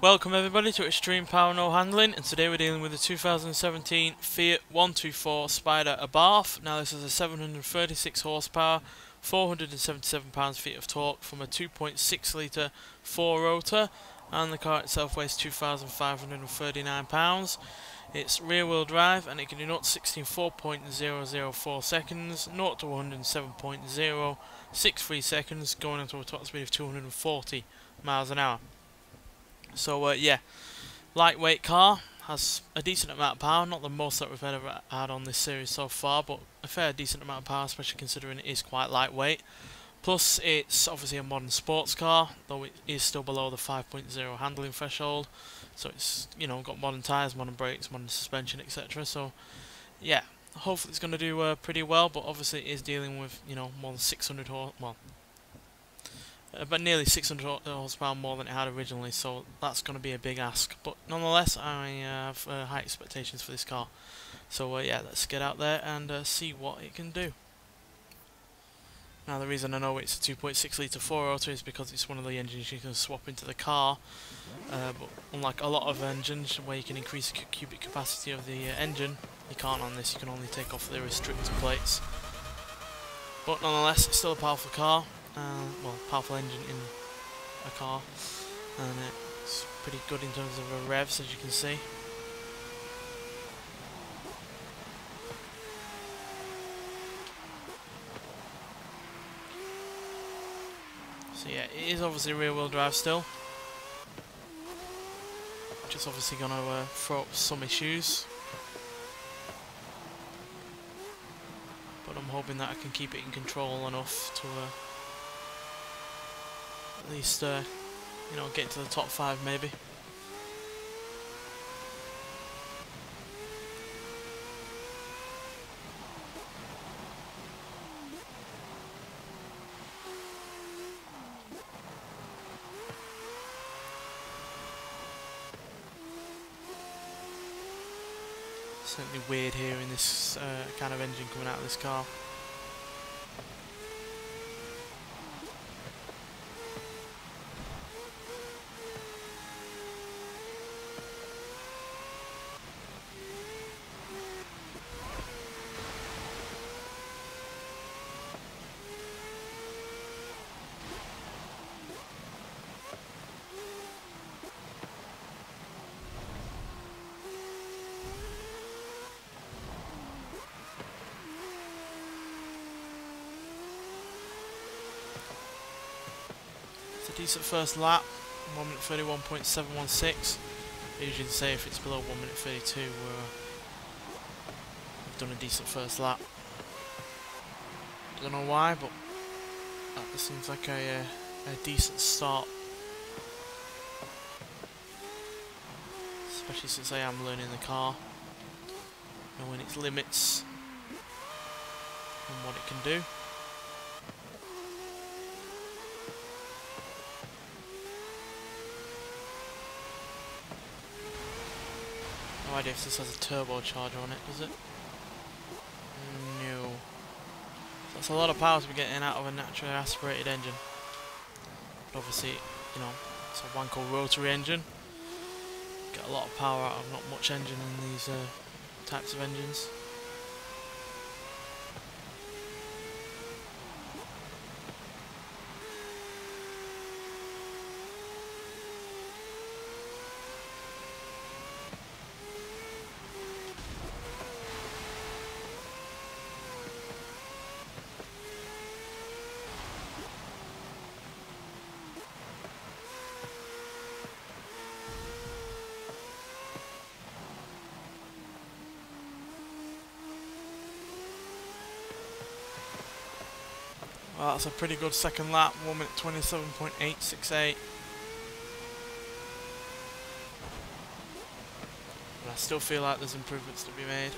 Welcome everybody to Extreme Power No Handling, and today we're dealing with the 2017 Fiat 124 Spider Abarth. Now this is a 736 horsepower, 477 pounds-feet of torque from a 2.6 litre 4-rotor, and the car itself weighs 2,539 pounds. It's rear-wheel drive and it can do 0 to 60 in 4.004 seconds, 0 to 107.063 seconds, going into a top speed of 240 miles an hour. So yeah, lightweight car, has a decent amount of power, not the most that we've ever had on this series so far, but a fair decent amount of power, especially considering it is quite lightweight. Plus it's obviously a modern sports car, though it is still below the 5.0 handling threshold, so it's, you know, got modern tyres, modern brakes, modern suspension, etc. So yeah, hopefully it's going to do pretty well, but obviously it is dealing with, you know, more than 600 but nearly 600 horsepower more than it had originally, so that's going to be a big ask. But nonetheless, I have high expectations for this car. So yeah, let's get out there and see what it can do. Now the reason I know it's a 2.6 litre 4-rotor is because it's one of the engines you can swap into the car. But unlike a lot of engines where you can increase the cubic capacity of the engine, you can't on this. You can only take off the restrictor plates. But nonetheless, it's still a powerful car. Well, powerful engine in a car, and it's pretty good in terms of revs, as you can see. So yeah, it is obviously rear-wheel drive still, which is obviously going to throw up some issues. But I'm hoping that I can keep it in control enough to at least, you know, get to the top 5 maybe. Certainly weird hearing this kind of engine coming out of this car. Decent first lap, 1 minute 31.716. I usually say if it's below 1 minute 32, we've done a decent first lap. Don't know why, but that seems like a decent start. Especially since I am learning the car, knowing its limits and what it can do. No idea if this has a turbocharger on it, does it? No. So that's a lot of power to be getting out of a naturally aspirated engine. But obviously, you know, it's a Wanko rotary engine. Get a lot of power out of not much engine in these types of engines. Well, that's a pretty good second lap, 1 minute 27.868. But I still feel like there's improvements to be made.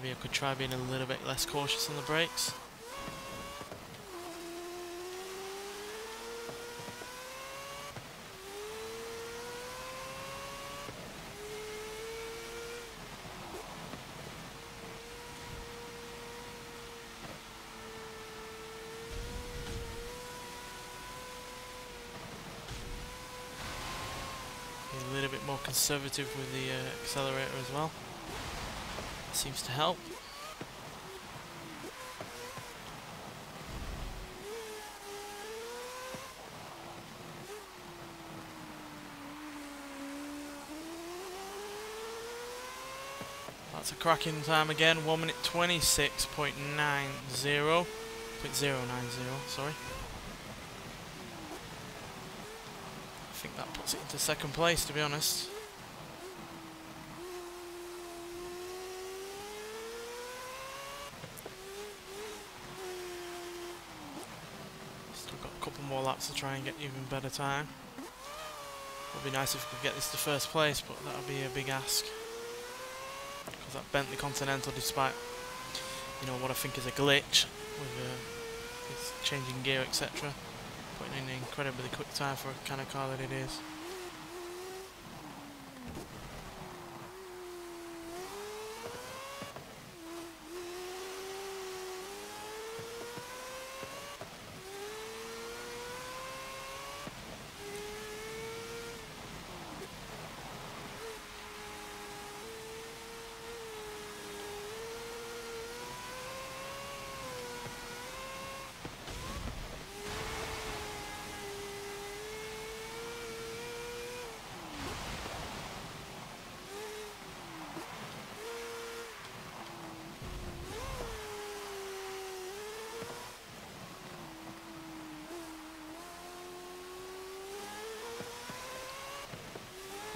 maybe I could try being a little bit less cautious on the brakes. A little bit more conservative with the accelerator as well. Seems to help. That's a cracking time again, 1 minute 26.90, sorry. I think that puts it into second place, to be honest. Still got a couple more laps to try and get even better time. Would be nice if we could get this to first place, but that would be a big ask. Because that Bentley Continental, despite, you know, what I think is a glitch with its changing gear, etc., putting in an incredibly quick time for a kind of car that it is.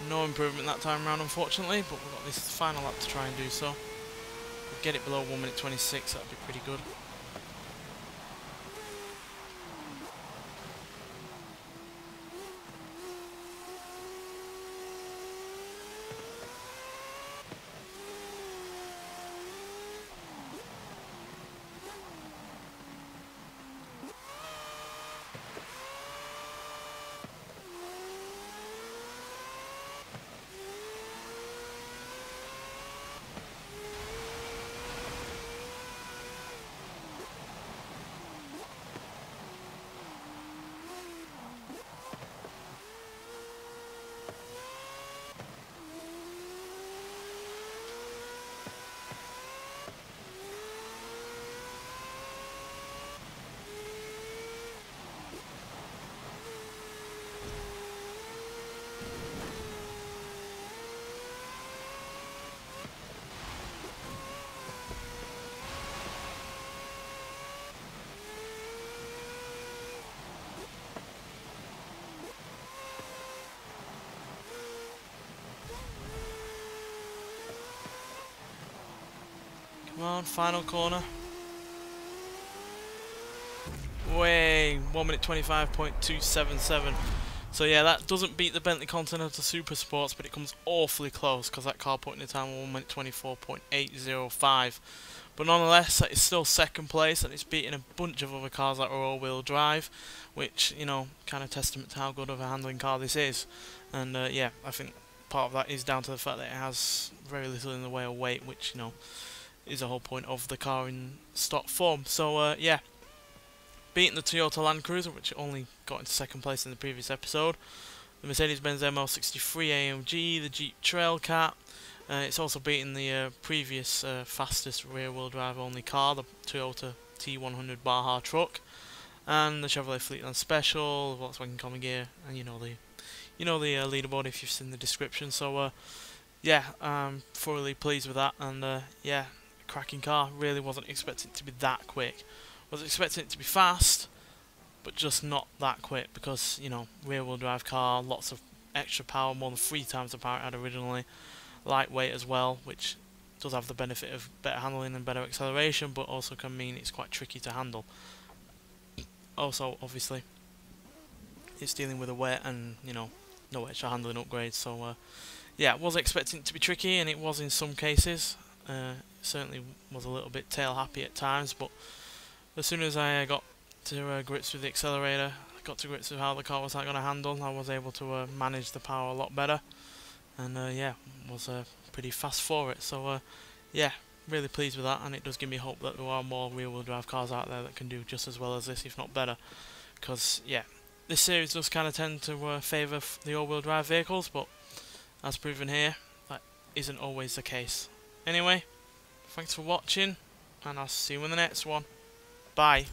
No improvement that time around, unfortunately, but we've got this final lap to try and do so. If we get it below 1 minute 26, that'd be pretty good. Come on, final corner. Way, 1 minute 25.277. So yeah, that doesn't beat the Bentley Continental Supersports, but it comes awfully close because that car put in a time of 1 minute 24.805. But nonetheless, that is still second place, and it's beating a bunch of other cars that are all-wheel drive, which, you know, kind of testament to how good of a handling car this is. And yeah, I think part of that is down to the fact that it has very little in the way of weight, which, you know, is the whole point of the car in stock form. So yeah, beating the Toyota Land Cruiser, which only got into second place in the previous episode, the Mercedes-Benz ML 63 AMG, the Jeep Trailcat. It's also beaten the previous fastest rear-wheel drive only car, the Toyota T100 Baja truck, and the Chevrolet Fleetline Special, the Volkswagen Ghia, and you know the leaderboard if you've seen the description. So yeah, I'm thoroughly pleased with that, and yeah, cracking car. Really wasn't expecting it to be that quick. Was expecting it to be fast, but just not that quick because, you know, rear-wheel drive car, lots of extra power, more than 3 times the power it had originally. Lightweight as well, which does have the benefit of better handling and better acceleration, but also can mean it's quite tricky to handle. Also, obviously, it's dealing with a wet and, you know, no extra handling upgrades. So yeah, I was expecting it to be tricky, and it was in some cases, Certainly was a little bit tail happy at times, but as soon as I got to grips with the accelerator, got to grips with how the car was going to handle, I was able to manage the power a lot better, and yeah, was pretty fast for it. So yeah, really pleased with that, and it does give me hope that there are more rear-wheel drive cars out there that can do just as well as this, if not better. Because yeah, this series does kind of tend to favour the all-wheel drive vehicles, but as proven here, that isn't always the case. Anyway, thanks for watching, and I'll see you in the next one. Bye.